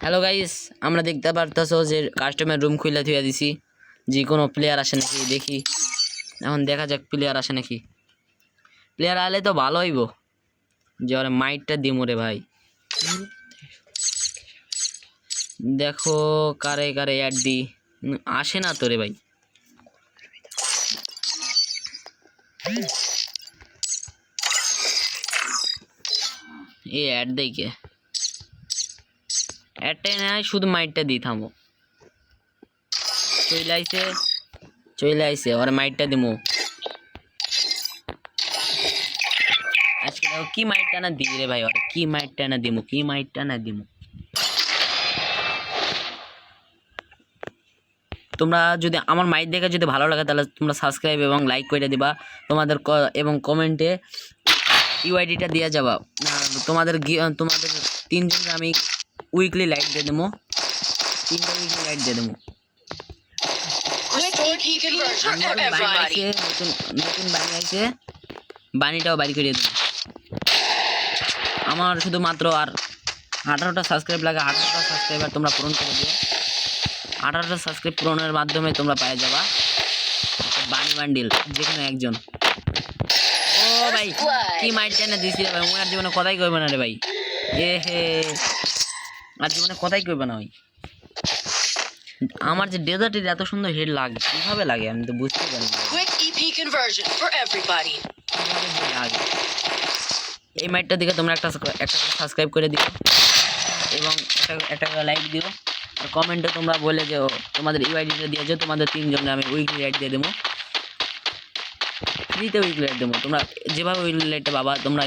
Hello guys, আমরা দেখতে পারতাছো যে কাস্টমার রুম খুলে থুইয়া দিছি। যে কোনো প্লেয়ার আসে নাকি দেখি। এখন দেখা যাক প্লেয়ার আসে নাকি। প্লেয়ার আলে তো ভালো হইব। যে ওরে মাইটটা দিমু রে ভাই। দেখো কারে কারে অ্যাড দি। আসে না তো রে ভাই। এই অ্যাড দেই কে? অ্যাডটাই না, শুধু মাইটটা দিই থামো। চলে আইছে ওরে মাইটটা দিমু। আজকে দেখো কি মাইটটা না দিই রে ভাই, ওরে কি মাইটটা না দিমু। তোমরা যদি আমার মাইক দেখে যদি ভালো লাগে তাহলে তোমরা সাবস্ক্রাইব এবং লাইক করে দিবা। তোমাদের এবং কমেন্টে ইউআইডিটা দিয়ে যাবা। তোমাদের তিনজনকে আমি উইকলি লাইক দিয়ে দেবো। 3টা উইকলি লাইক দিয়ে দেবো। নতুন বানি আছে, বানিটাও বাড়ি করে দেবো। আমার শুধুমাত্র আর 18টা সাবস্ক্রাইব লাগে। 18টা সাবস্ক্রাইবার তোমরা পূরণ করে দিও। 18টা সাবস্ক্রাইব পূরণের মাধ্যমে তোমরা পেয়ে যাবা বানি বান্ডিল যেখানে একজন। ও ভাই কি মাইট জানা দিছি রে ভাই, ওনার জীবনে কথাই কইবে না রে ভাই। এ হে, আর জীবনে কথাই কইবে না ভাই। আমার যে ডেজার্টের এত সুন্দর হেড লাগে, কিভাবে লাগে আমি তো বুঝতে পারি না। Quick EP conversion for everybody. এই মাইটটা দিকে তোমরা একটা সাবস্ক্রাইব করে দিও এবং একটা লাইক দিও। আর কমেন্টে তোমরা বলে যে তোমাদের ইউআইডিটা দিয়ে যে তোমাদের তিনজনে আমি উইকলি রাইট দিয়ে দেবো। ফ্রিতে উইকলি রাইট দেবো। তোমরা যেভাবে উইকলি রাইটটা পাবা তোমরা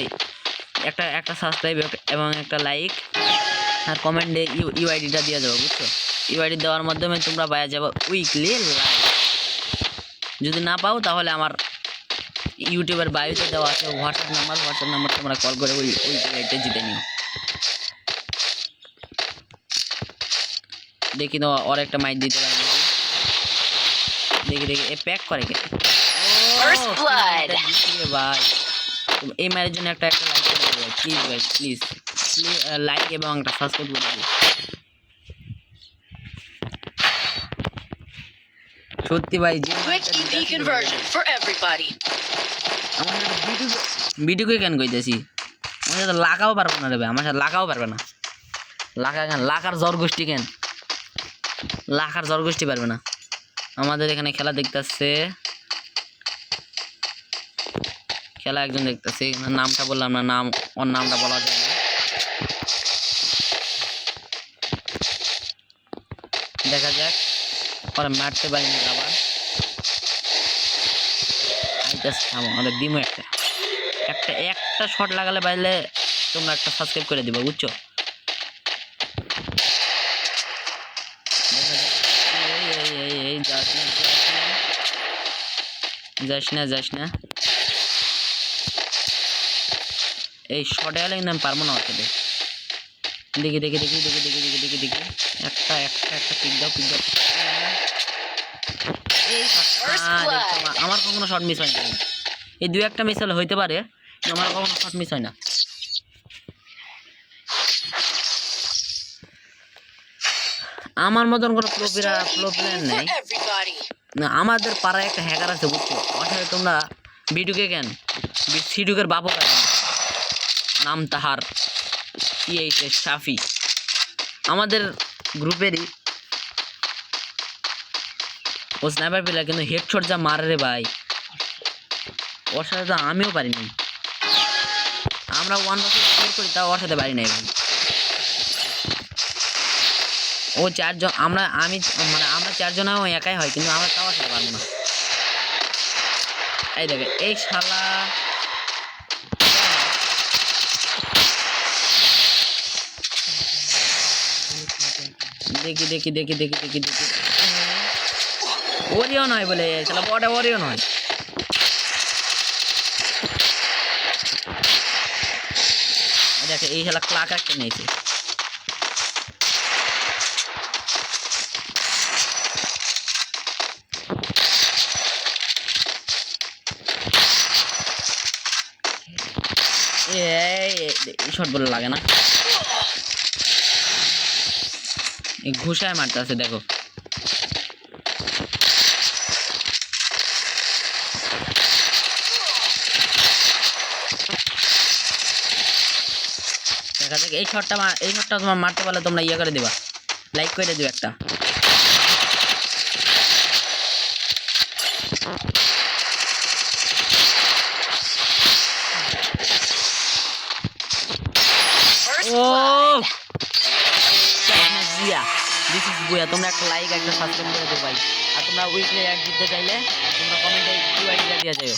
একটা সাবস্ক্রাইব এবং একটা লাইক আর কমেন্টে ইউআইডিটা দিয়ে যাবো, বুঝছো? ইউআইডি দেওয়ার মাধ্যমে তোমরা পাওয়া যাবে উইকলি লাইক। যদি না পাও তাহলে আমার ইউটিউবের বায়োতে দেওয়া আছে হোয়াটসঅ্যাপ নাম্বার তোমরা কল করে ওই উইকলি জিতে নিও। দেখি তো আর একটা মাইক দিতে পারি। দেখি এ প্যাক করে কে? ভাই এই মায়ের জন্য একটা লাইক করে দেবো প্লিজ ভাই, প্লিজ লাইক এবং একটা সাবস্ক্রাইব করে দেবো। সত্যি ভাই যে আমার ভিডিওকে কেন কইতেছি, আমার সাথে লাগাও পারবো না রে ভাই, আমার সাথে লাগাও পারবে না। লাখার জ্বর গোষ্ঠী কেন? লাখার জ্বর গোষ্ঠী পারবে না। আমাদের এখানে খেলা দেখতেছে, খেলা একজন দেখতেছে, নামটা বললাম না, ওর নামটা বলা যায় না। দেখা যাক পরে মারতে পারিনি আবার। আমাদের দিমো একটা শট লাগালে পাইলে তোমরা একটা সাবস্ক্রাইব করে দিবা, বুঝছো? যাস না এই শটে গেলে কিন্তু আমি পারবো না আসলে। দেখি একটা পিক দাও। আমার কখনো শট মিস হয় না। এই 2-1টা মিস হলে হইতে পারে, আমার কখনো শট মিস হয় না। আমার মতন কোনো প্রো প্লেয়ার নেই না। আমাদের পাড়ায় একটা হ্যাকার আছে, বুঝছো? অর্থাৎ তোমরা ভিডিওকে কেন সিডুকের বাপও পাই নাম তাহার শাফি, আমাদের গ্রুপেরই। ও স্নাইপার প্লেয়ার কিন্তু হেডশট যা মারে রে ভাই, ওর সাথে তো আমিও পারিনি। আমরা 1 বছর স্কোর করি তাও ওর সাথে পারি নাই ভাই। ও 4জন, আমরা 4জন একাই হয়, কিন্তু আমরা তাও সাথে পারবো না। এই দেখে এই শালা দেখি ওরিও নয় বলে শালা বড় ওরিও নয়। দেখে এই শালা ক্লাক একটা নিয়েছে। এই শট বলে লাগে না। এই ঘুষায় মারতেছে দেখো। দেখা যাক এই শটটা তোমার মারতে পারলে তোমরা ইয়ে করে দিবা, লাইক করে দিও একটা। First ও blood. জিয়া, দিস ইজ বুয়া। তোমরা একটা লাইক একটা সাবস্ক্রাইব করে দিও ভাই। আর তোমরা উইকলি অ্যাড দিতে চাইলে তোমরা কমেন্টে ইউআইডিটা দিয়ে যাও।